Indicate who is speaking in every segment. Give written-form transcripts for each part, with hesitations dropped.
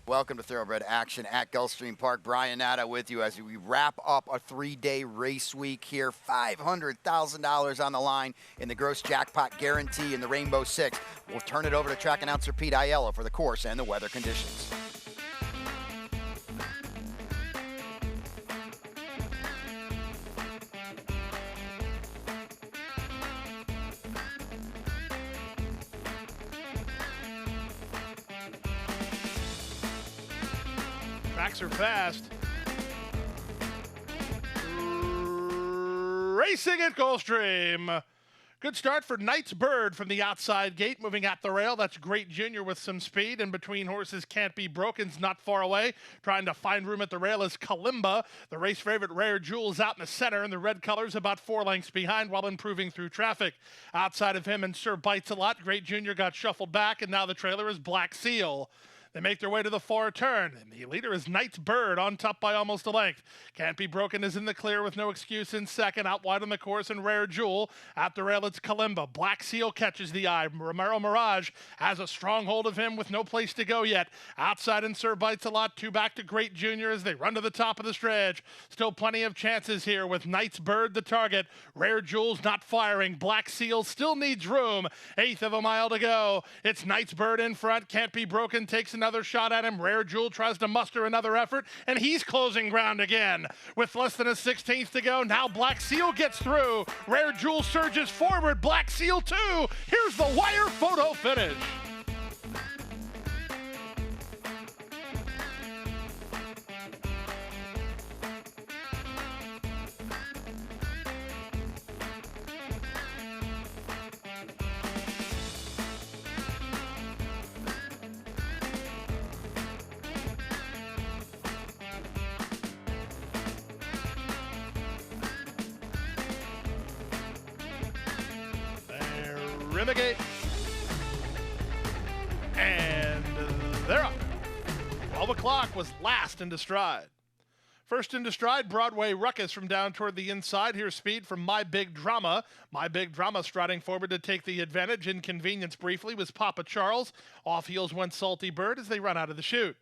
Speaker 1: Welcome to Thoroughbred Action at Gulfstream Park. Brian Natta with you as we wrap up a 3-day race week here. $500,000 on the line in the gross jackpot guarantee in the Rainbow Six. We'll turn it over to track announcer Pete Aiello for the course and the weather conditions.
Speaker 2: Tracks are fast. Racing at Gulfstream. Good start for Knight's Bird from the outside gate, moving at the rail. That's Great Junior with some speed, and between horses Can't Be Broken's not far away. Trying to find room at the rail is Kalimba. The race favorite Rare Jewel's out in the center, and the red colors about 4 lengths behind while improving through traffic. Outside of him and Sir Bites a Lot, Great Junior got shuffled back, and now the trailer is Black Seal. They make their way to the far turn, and the leader is Knight's Bird on top by almost a length. Can't Be Broken is in the clear with no excuse in second. Out wide on the course and Rare Jewel. At the rail, it's Kalimba. Black Seal catches the eye. Romero Mirage has a strong hold of him with no place to go yet. Outside and Sir Bites a Lot. 2 back to Great Junior as they run to the top of the stretch. Still plenty of chances here with Knight's Bird the target. Rare Jewel's not firing. Black Seal still needs room. 1/8 of a mile to go. It's Knight's Bird in front. Can't Be Broken takes another shot at him. Rare Jewel tries to muster another effort, and he's closing ground again. With less than a 16th to go, now Black Seal gets through. Rare Jewel surges forward. Black Seal too. Here's the wire photo finish. Renegade. And they're up. 12 o'clock was last into stride. First into stride, Broadway Ruckus from down toward the inside. Here's speed from My Big Drama. My Big Drama striding forward to take the advantage. Inconvenience briefly was Papa Charles. Off heels went Salty Bird as they run out of the chute.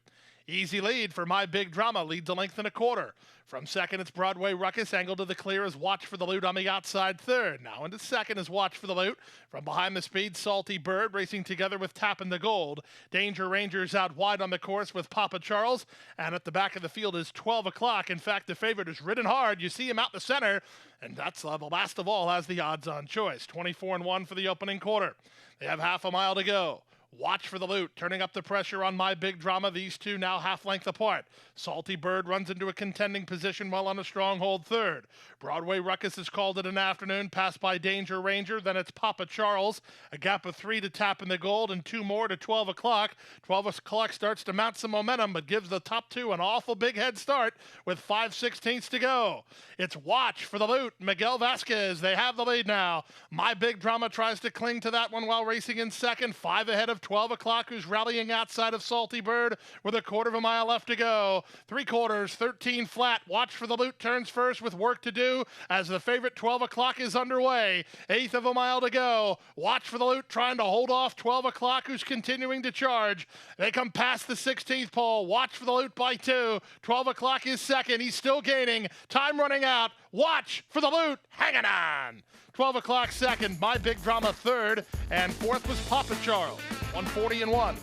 Speaker 2: Easy lead for My Big Drama, leads a length and a quarter. From second, it's Broadway Ruckus, angled to the clear is Watch for the Loot on the outside third. Now into second is Watch for the Loot. From behind the speed, Salty Bird racing together with Tappin' the Gold. Danger Rangers out wide on the course with Papa Charles. And at the back of the field is 12 o'clock. In fact, the favorite is ridden hard. You see him out the center. And that's the last of all has the odds-on choice. 24-1 for the opening quarter. They have half a mile to go. Watch for the Loot, turning up the pressure on My Big Drama. These two now half-length apart. Salty Bird runs into a contending position while on a stronghold third. Broadway Ruckus has called it an afternoon, passed by Danger Ranger. Then it's Papa Charles. A gap of 3 to Tappin' the Gold and 2 more to 12 o'clock. 12 o'clock starts to mount some momentum, but gives the top 2 an awful big head start with 5/16 to go. It's Watch for the Loot. Miguel Vasquez, they have the lead now. My Big Drama tries to cling to that one while racing in second. 5 ahead of 12 o'clock, who's rallying outside of Salty Bird with a quarter of a mile left to go. 3/4, 13 flat. Watch for the Loot turns first with work to do as the favorite 12 o'clock is underway. 1/8 of a mile to go. Watch for the Loot trying to hold off 12 o'clock, who's continuing to charge. They come past the 16th pole. Watch for the Loot by 2. 12 o'clock is second. He's still gaining. Time running out. Watch for the Loot hanging on. 12 o'clock second. My Big Drama third. And fourth was Papa Charles. 140-1.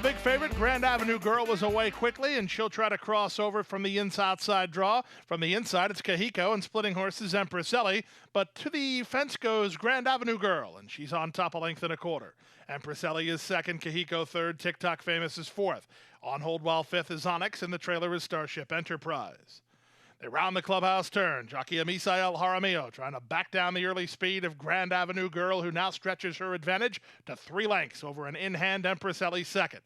Speaker 2: big favorite, Grand Avenue Girl, was away quickly, and she'll try to cross over from the outside draw. From the inside, it's Kahiko, and splitting horses, Empreselli. But to the fence goes Grand Avenue Girl, and she's on top a length and a quarter. Empreselli is second, Kahiko third, TikTok Famous is fourth. On hold while fifth is Onyx, and the trailer is Starship Enterprise. They round the clubhouse turn. Jockey Misael Jaramillo trying to back down the early speed of Grand Avenue Girl, who now stretches her advantage to 3 lengths over an in-hand Empreselli second.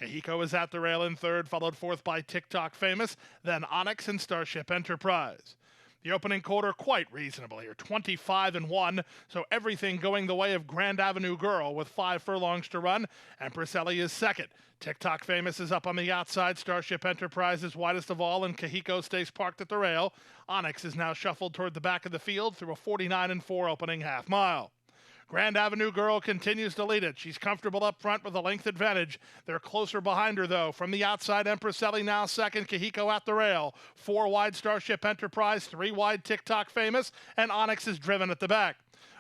Speaker 2: Kahiko is at the rail in third, followed fourth by TikTok Famous, then Onyx and Starship Enterprise. The opening quarter quite reasonable here, 25-1, so everything going the way of Grand Avenue Girl with 5 furlongs to run. Empreselli is second. TikTok Famous is up on the outside. Starship Enterprise is widest of all, and Kahiko stays parked at the rail. Onyx is now shuffled toward the back of the field through a 49-4 opening half mile. Grand Avenue Girl continues to lead it. She's comfortable up front with a length advantage. They're closer behind her, though. From the outside, Empreselli now second, Kahiko at the rail. 4 wide Starship Enterprise, 3 wide TikTok Famous, and Onyx is driven at the back.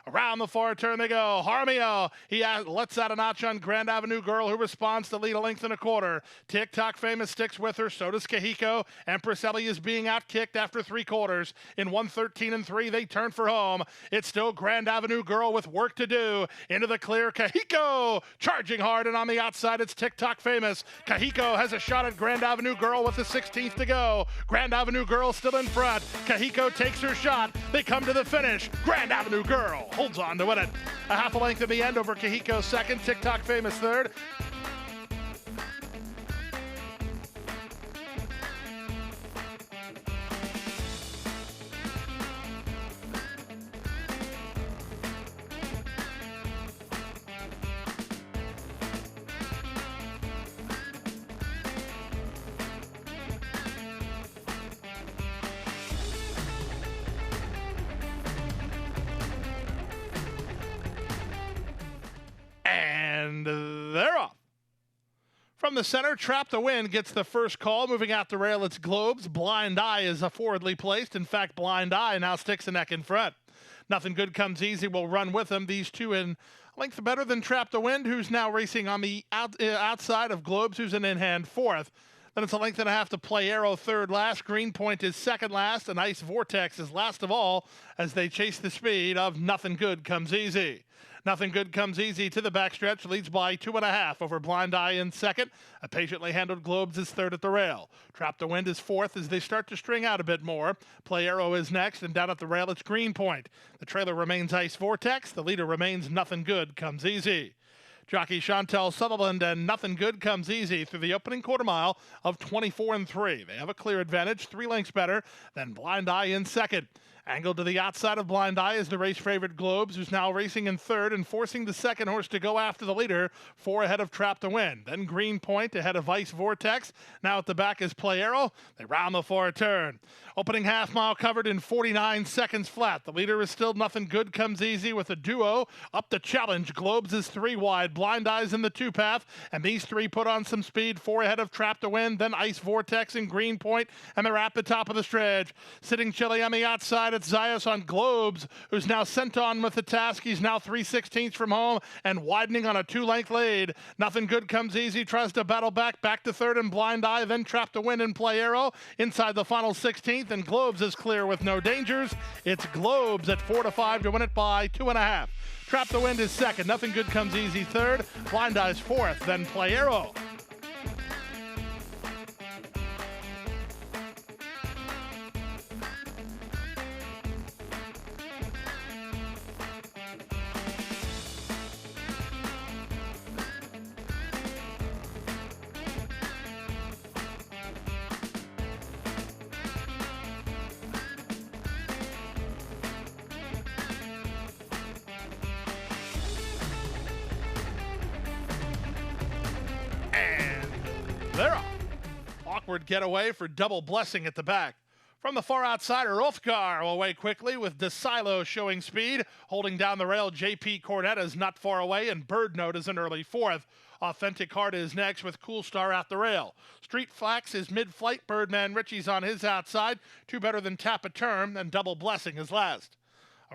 Speaker 2: Around the far turn they go. Jaramillo, he lets out a notch on Grand Avenue Girl, who responds to lead a length and a quarter. TikTok Famous sticks with her, so does Kahiko. Empreselli is being outkicked after 3 quarters. In 1:13-3, they turn for home. It's still Grand Avenue Girl with work to do. Into the clear, Kahiko charging hard, and on the outside, it's TikTok Famous. Kahiko has a shot at Grand Avenue Girl with the 16th to go. Grand Avenue Girl still in front. Kahiko takes her shot. They come to the finish. Grand Avenue Girl holds on to win it. A half a length in the end over Kahiko second, TikTok Famous third. And they're off. From the center, Trap the Wind gets the first call. Moving out the rail, it's Globes. Blind Eye is forwardly placed. In fact, Blind Eye now sticks a neck in front. Nothing Good Comes Easy will run with them. These two in length better than Trap the Wind, who's now racing on the outside of Globes, who's an in-hand fourth. Then it's a length and a half to Play Arrow third last. Greenpoint is second last, and Ice Vortex is last of all as they chase the speed of Nothing Good Comes Easy. Nothing Good Comes Easy to the backstretch, leads by 2.5 over Blind Eye in second. A patiently handled Globes is third at the rail. Trap the Wind is fourth as they start to string out a bit more. Play Arrow is next, and down at the rail it's Greenpoint. The trailer remains Ice Vortex. The leader remains Nothing Good Comes Easy. Jockey Chantel Sutherland and Nothing Good Comes Easy through the opening quarter mile of 24-3. They have a clear advantage, 3 lengths better than Blind Eye in second. Angled to the outside of Blind Eye is the race favorite Globes, who's now racing in third and forcing the second horse to go after the leader, 4 ahead of Trap to Win. Then Greenpoint ahead of Ice Vortex. Now at the back is Play Arrow. They round the far turn. Opening half mile covered in 49 seconds flat. The leader is still Nothing Good Comes Easy with a duo. Up the challenge, Globes is 3 wide. Blind Eye's in the 2-path, and these 3 put on some speed, 4 ahead of Trap to Win, then Ice Vortex and Greenpoint, and they're at the top of the stretch. Sitting chilly on the outside, it's Zayas on Globes, who's now sent on with the task. He's now 3/16 from home and widening on a 2-length lead. Nothing Good Comes Easy tries to battle back to third and Blind Eye, then Trap to Win and Play Arrow. Inside the final 16th, and Globes is clear with no dangers. It's Globes at 4-5 to win it by 2.5. Trap the Wind is second. Nothing Good Comes Easy third. Blind Eye's fourth, then Play Arrow. They're off. Awkward getaway for Double Blessing at the back. From the far outsider, Ulfgar away quickly with DeSilo showing speed. Holding down the rail, J.P. Cornetta is not far away, and Bird Note is an early fourth. Authentic Heart is next with Cool Star at the rail. Street Flax is mid-flight. Birdman Richie's on his outside. 2 better than Tap a Term, and Double Blessing is last.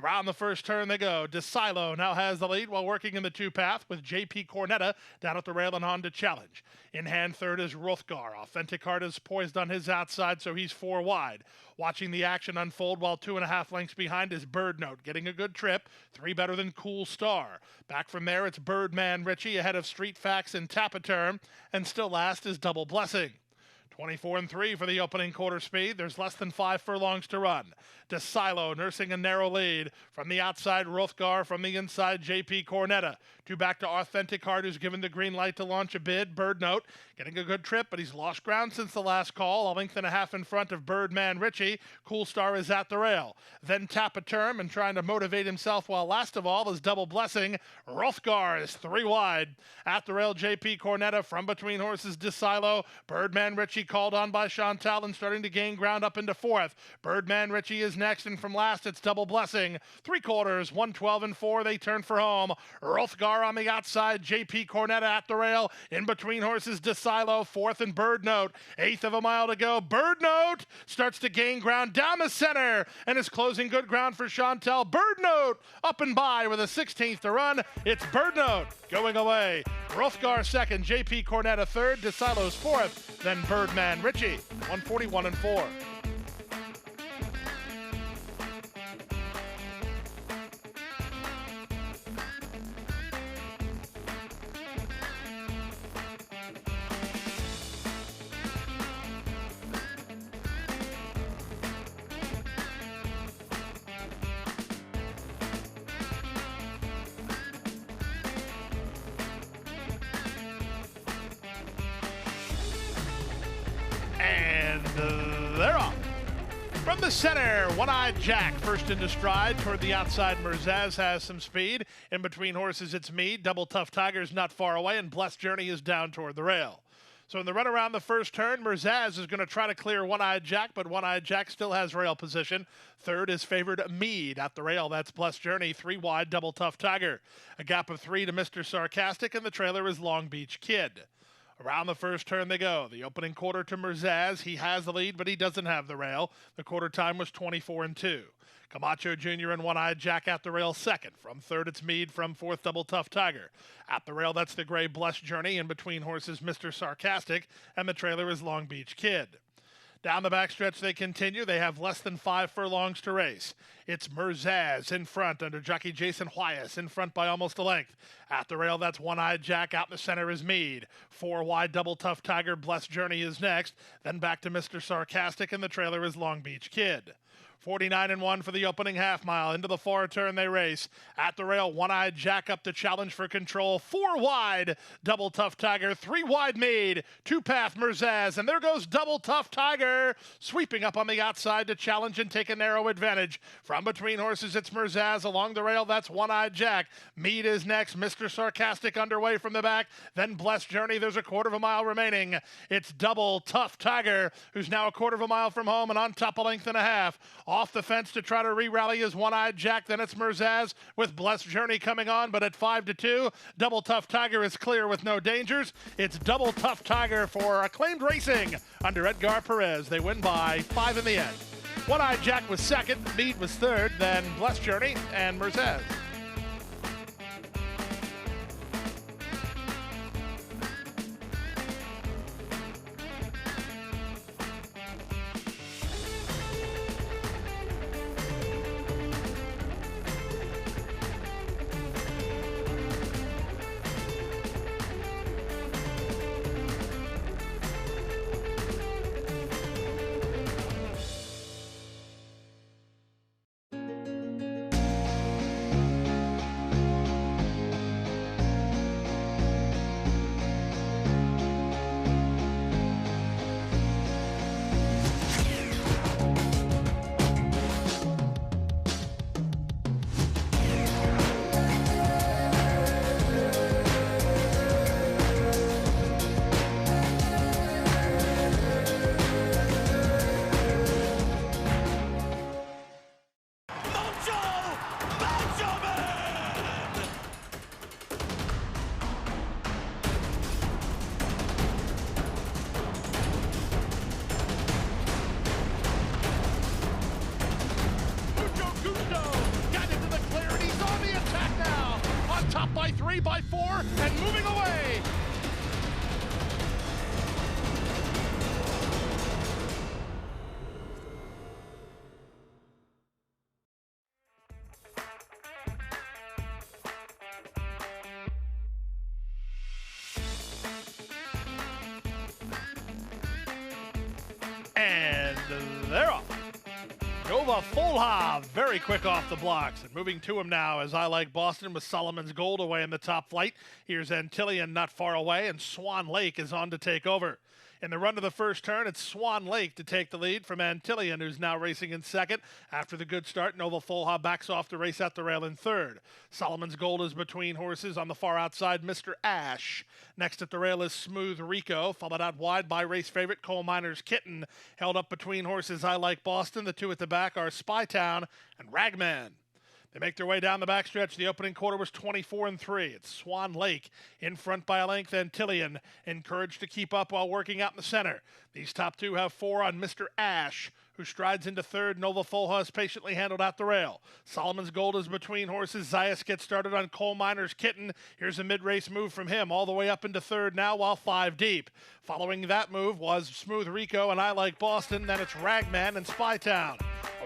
Speaker 2: Around the first turn they go. DeSilo now has the lead while working in the two-path with J.P. Cornetta down at the rail and on to challenge. In hand third is Rothgar. Authentic Heart is poised on his outside, so he's 4 wide. Watching the action unfold while 2.5 lengths behind is Bird Note, getting a good trip. 3 better than Cool Star. Back from there, it's Birdman Richie ahead of Street Facts and Tapaterm. And still last is Double Blessing. 24 and 3 for the opening quarter speed. There's less than 5 furlongs to run. DeSilo nursing a narrow lead. From the outside, Rothgar. From the inside, J.P. Cornetta. 2 back to Authentic Heart, who's given the green light to launch a bid. Bird Note getting a good trip, but he's lost ground since the last call. A length and a half in front of Birdman Richie. Cool Star is at the rail. Then Tapaterm, and trying to motivate himself while last of all is Double Blessing. Rothgar is 3 wide. At the rail, J.P. Cornetta. From between horses, DeSilo. Birdman Richie called on by Chantal and starting to gain ground up into 4th. Birdman Richie is next, and from last it's Double Blessing. 3/4, 112 and 4. They turn for home. Rothgar on the outside, J.P. Cornetta at the rail. In between horses, DeSilo, 4th, and Bird Note. 1/8 of a mile to go. Bird Note starts to gain ground down the center and is closing good ground for Chantal. Bird Note up and by with a 16th to run. It's Bird Note going away. Rothgar second, J.P. Cornetta third, DeSilo's 4th, then Birdman Richie, 141 and 4. They're off. From the center, One-Eyed Jack, first into stride. Toward the outside, Merzaz has some speed. In between horses, it's Meade. Double Tough Tiger's not far away, and Blessed Journey is down toward the rail. So in the run around the first turn, Merzaz is going to try to clear One-Eyed Jack, but One-Eyed Jack still has rail position. Third is favored Meade at the rail. That's Blessed Journey. 3 wide, Double Tough Tiger. A gap of 3 to Mr. Sarcastic, and the trailer is Long Beach Kid. Around the first turn they go. The opening quarter to Merzaz. He has the lead, but he doesn't have the rail. The quarter time was 24 and 2. Camacho Jr. and One-Eyed Jack at the rail second. From third, it's Meade. From 4th, Double Tough Tiger. At the rail, that's the gray Blessed Journey. In between horses, Mr. Sarcastic, and the trailer is Long Beach Kid. Down the backstretch they continue. They have less than 5 furlongs to race. It's Merzaz in front under jockey Jason Huayas, in front by almost a length. At the rail, that's One-Eyed Jack. Out in the center is Meade. 4 wide, Double Tough Tiger. Blessed Journey is next. Then back to Mr. Sarcastic, and the trailer is Long Beach Kid. 49 and 1 for the opening half mile. Into the far turn they race. At the rail, One-Eyed Jack up to challenge for control. 4 wide, Double Tough Tiger. 3 wide Meade. 2-path Merzaz. And there goes Double Tough Tiger, sweeping up on the outside to challenge and take a narrow advantage. From between horses, it's Merzaz. Along the rail, that's One-Eyed Jack. Meade is next. Mr. Sarcastic underway from the back. Then Blessed Journey. There's a 1/4 mile remaining. It's Double Tough Tiger, who's now a 1/4 mile from home and on top a length and a half. Off the fence to try to re-rally is One-Eyed Jack. Then it's Merzaz with Blessed Journey coming on, but at 5-2. Double Tough Tiger is clear with no dangers. It's Double Tough Tiger for Acclaimed Racing under Edgar Perez. They win by 5 in the end. One-Eyed Jack was second. Meade was third. Then Blessed Journey and Merzaz. 3 by 4 and moving away. And they're off. Nova Folha, very quick off the blocks. And moving to him now as I Like Boston with Solomon's Gold away in the top flight. Here's Antillian not far away, and Swan Lake is on to take over. In the run to the first turn, it's Swan Lake to take the lead from Antillian, who's now racing in second. After the good start, Nova Folha backs off to race at the rail in third. Solomon's Gold is between horses. On the far outside, Mr. Ash. Next at the rail is Smooth Rico, followed out wide by race favorite Coal Miner's Kitten. Held up between horses I Like Boston. The two at the back are Spy Town and Ragman. They make their way down the backstretch. The opening quarter was 24-3. It's Swan Lake in front by a length. Antillian encouraged to keep up while working out in the center. These top two have 4 on Mr. Ash, who strides into third. Nova Folha is patiently handled at the rail. Solomon's Gold is between horses. Zayas gets started on Coal Miner's Kitten. Here's a mid-race move from him all the way up into third now while 5 deep. Following that move was Smooth Rico and I Like Boston. Then it's Ragman and Spy Town.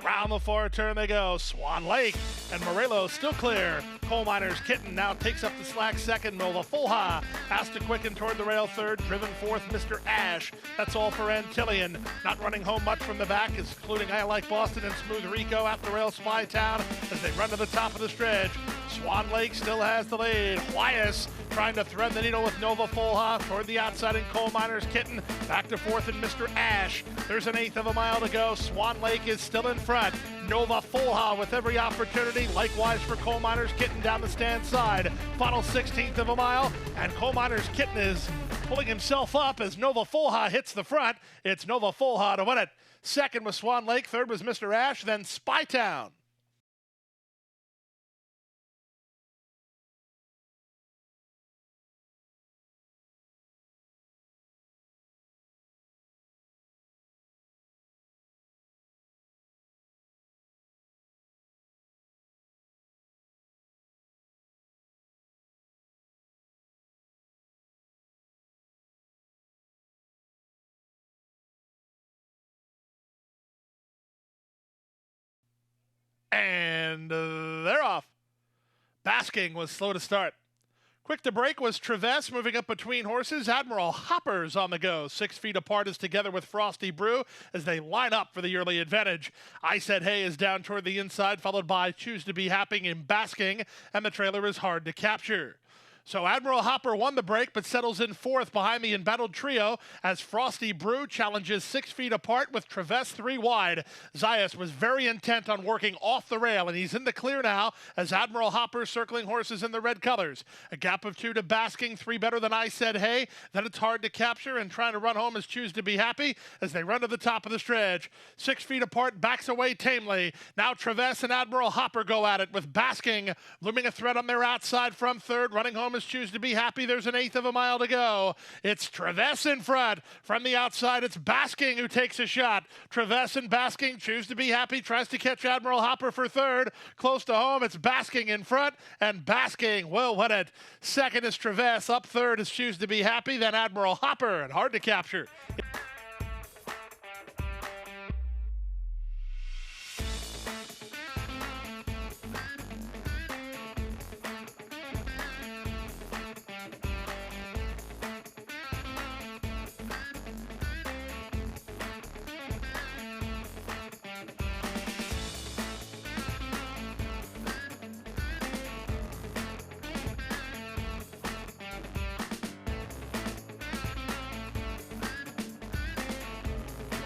Speaker 2: Around the far turn they go. Swan Lake and Morelos still clear. Coal Miner's Kitten now takes up the slack second. Nova Folha has to quicken toward the rail third. Driven fourth, Mr. Ash. That's all for Antillian. Not running home much from the back, including I Like Boston and Smooth Rico at the rail. Spy Town as they run to the top of the stretch. Swan Lake still has the lead. Wyas trying to thread the needle with Nova Folha toward the outside in Coal Miner's Kitten. Back to fourth and Mr. Ash. There's an eighth of a mile to go. Swan Lake is still in front. Nova Folha with every opportunity. Likewise for Coal Miner's Kitten down the stand side. Final 16th of a mile, and Coal Miner's Kitten is pulling himself up as Nova Folha hits the front. It's Nova Folha to win it. Second was Swan Lake. Third was Mr. Ash. Then Spy Town. And they're off. Basking was slow to start. Quick to break was Traves moving up between horses. Admiral Hopper's on the go. 6 feet apart is together with Frosty Brew as they line up for the early advantage. I Said Hey is down toward the inside, followed by Choose to Be Happy in Basking, and the trailer is hard to capture. So Admiral Hopper won the break but settles in fourth behind the embattled trio as Frosty Brew challenges 6 feet apart with Traves 3 wide. Zayas was very intent on working off the rail, and he's in the clear now as Admiral Hopper circling horses in the red colors. A gap of 2 to Basking, 3 better than I Said Hey. Then it's hard to capture, and trying to run home is Choose to Be Happy as they run to the top of the stretch. 6 feet apart, backs away tamely. Now Traves and Admiral Hopper go at it with Basking looming a threat on their outside from third. Running home is Choose to Be Happy. There's an eighth of a mile to go. It's Traves in front. From the outside, it's Basking who takes a shot. Traves and Basking. Choose to Be Happy tries to catch Admiral Hopper for third. Close to home, it's Basking in front, and Basking will win it. Second is Traves. Up third is Choose to Be Happy, then Admiral Hopper, and hard to capture.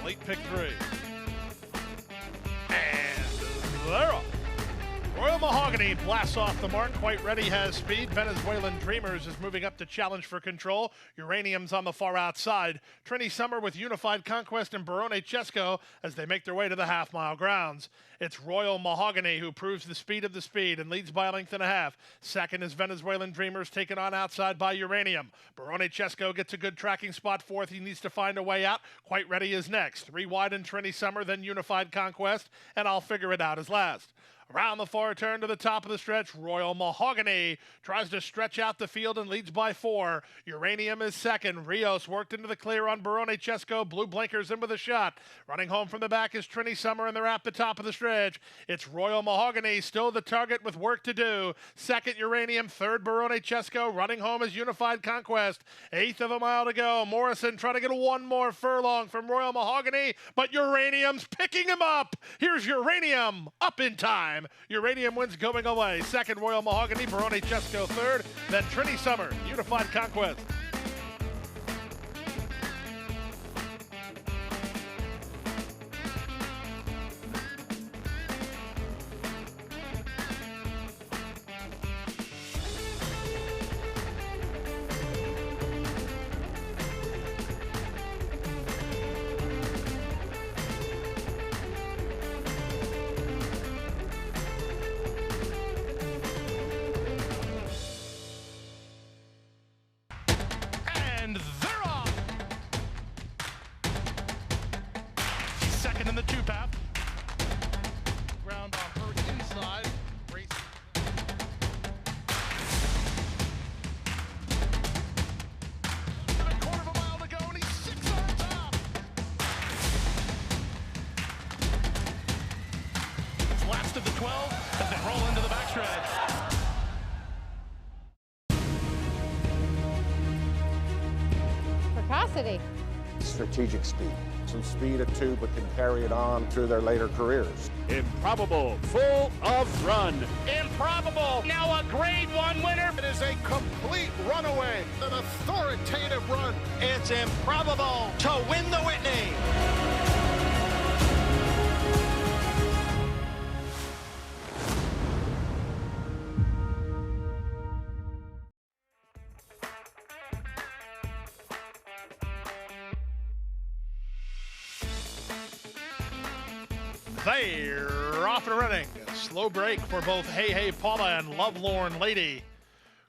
Speaker 2: Late pick 3. And they're off. Royal Mahogany blasts off the mark, quite ready, has speed. Venezuelan Dreamers is moving up to challenge for control. Uranium's on the far outside. Trini Summer with Unified Conquest and Barone Chesco as they make their way to the half-mile grounds. It's Royal Mahogany who proves the speed of the speed and leads by a length and a half. Second is Venezuelan Dreamers, taken on outside by Uranium. Barone Chesco gets a good tracking spot. Fourth, he needs to find a way out. Quite ready is next. 3 wide in Trini Summer, then Unified Conquest, and I'll Figure It Out is last. Around the far turn to the top of the stretch, Royal Mahogany tries to stretch out the field and leads by 4. Uranium is second. Rios worked into the clear on Barone Chesco. Blue blinkers in with a shot. Running home from the back is Trini Summer, and they're at the top of the stretch. It's Royal Mahogany, still the target with work to do. Second, Uranium. Third, Barone Chesco. Running home is Unified Conquest. Eighth of a mile to go. Morrison trying to get one more furlong from Royal Mahogany, but Uranium's picking him up. Here's Uranium up in time. Uranium wins going away. Second, Royal Mahogany. Barone Chesco third. Then Trini Summer, Unified Conquest. And they're off. She's second in the two path. Ground on her inside. Race. A quarter of a mile to go, and he's 6 on top. It's last of the 12 as they roll into the backstretch.
Speaker 3: Precocity.
Speaker 4: Strategic speed. Some speed at 2, but can carry it on through their later careers.
Speaker 5: Improbable, full of run.
Speaker 2: Improbable, now a grade 1 winner.
Speaker 6: It is a complete runaway, an authoritative run.
Speaker 7: It's improbable to win the Whitney.
Speaker 2: They're off and running. Slow break for both Hey Hey Paula and Lovelorn Lady.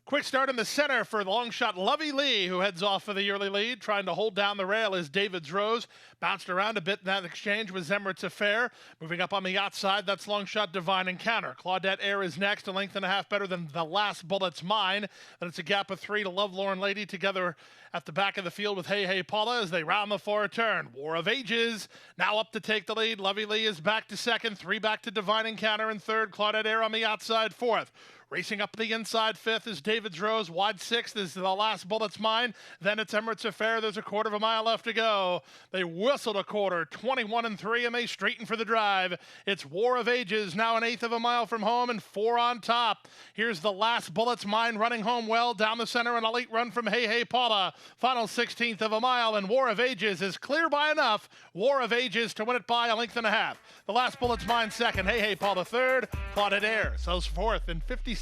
Speaker 2: Quick start in the center for the long shot Lovey Lee, who heads off for the early lead. Trying to hold down the rail is David's Rose. Bounced around a bit in that exchange with Emirates Affair. Moving up on the outside, that's long shot Divine Encounter. Claudette Air is next, a length and a half better than the last Bullet's Mine. Then it's a gap of 3 to Lovelorn Lady together at the back of the field with Hey Hey Paula as they round the far turn. War of Ages now up to take the lead. Lovey Lee is back to second, 3 back to Divine Encounter in third. Claudette Air on the outside fourth. Racing up the inside fifth is David's Rose. Wide sixth is the last Bullet's Mine. Then it's Emirates Affair. There's a quarter of a mile left to go. They whistled a quarter, 21-3, and they straighten for the drive. It's War of Ages, now an eighth of a mile from home and 4 on top. Here's the last Bullet's Mine running home well down the center. An elite run from Hey Hey Paula. Final 16th of a mile, and War of Ages is clear by enough. War of Ages to win it by a length and a half. The last Bullet's Mine second. Hey Hey Paula third. Claudette Air sells fourth in 56-4.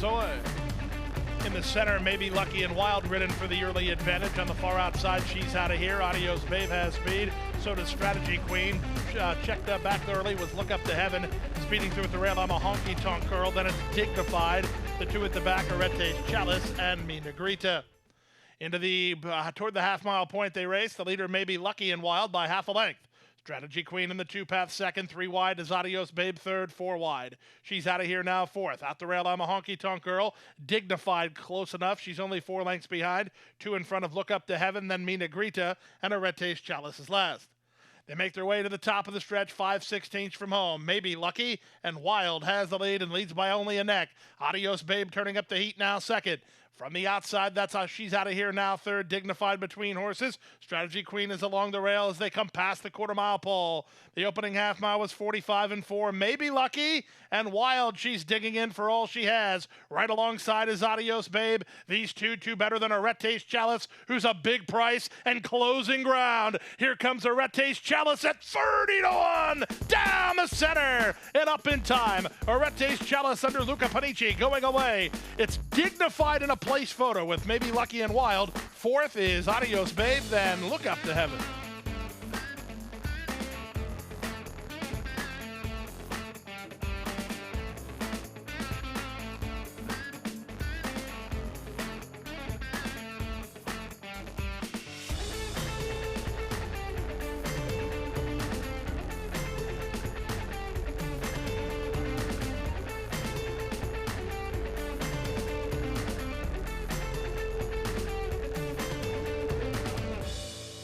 Speaker 2: Away. In the center, Maybe Lucky and Wild ridden for the early advantage. On the far outside, She's Out of Here. Adios Babe has speed. So does Strategy Queen. Checked back early was Look Up to Heaven. Speeding through at the rail, I'm a Honky Tonk Girl. Then it's Dignified. The 2 at the back, Arete's Chalice and Mi Negrita. Into the, toward the half-mile point they race. The leader Maybe Lucky and Wild by half a length. Strategy Queen in the 2-path second, 3 wide is Adios Babe third, 4 wide. She's Out of Here now fourth. Out the rail, I'm a Honky Tonk Girl. Dignified close enough. She's only 4 lengths behind. 2 in front of Look Up to Heaven, then Mi Negrita, and Arete's Chalice is last. They make their way to the top of the stretch, 5/16 from home. Maybe Lucky and Wild has the lead and leads by only a neck. Adios Babe turning up the heat now second. From the outside, that's how She's Out of Here now third, Dignified between horses. Strategy Queen is along the rail as they come past the quarter-mile pole. The opening half mile was 45-4. Maybe Lucky and Wild, she's digging in for all she has. Right alongside is Adios Babe. These two better than Arete's Chalice, who's a big price and closing ground. Here comes Arete's Chalice at 30-1 down the center and up in time. Arete's Chalice under Luca Panici going away. It's dignified in a place photo with maybe Lucky and Wild. Fourth is Adios Babe, then Look Up to Heaven.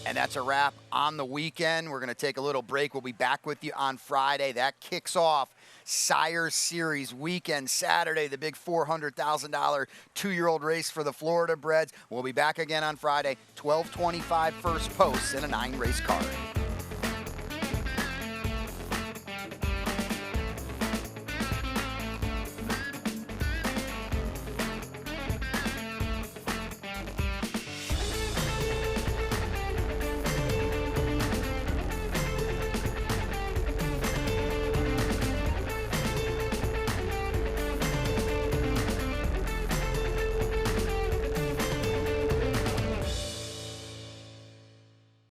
Speaker 1: And that's a wrap on the weekend. We're going to take a little break. We'll be back with you on Friday. That kicks off Sire Series weekend. Saturday, the big $400,000 two-year-old race for the Florida Breds. We'll be back again on Friday, 12:25 first post in a 9-race card.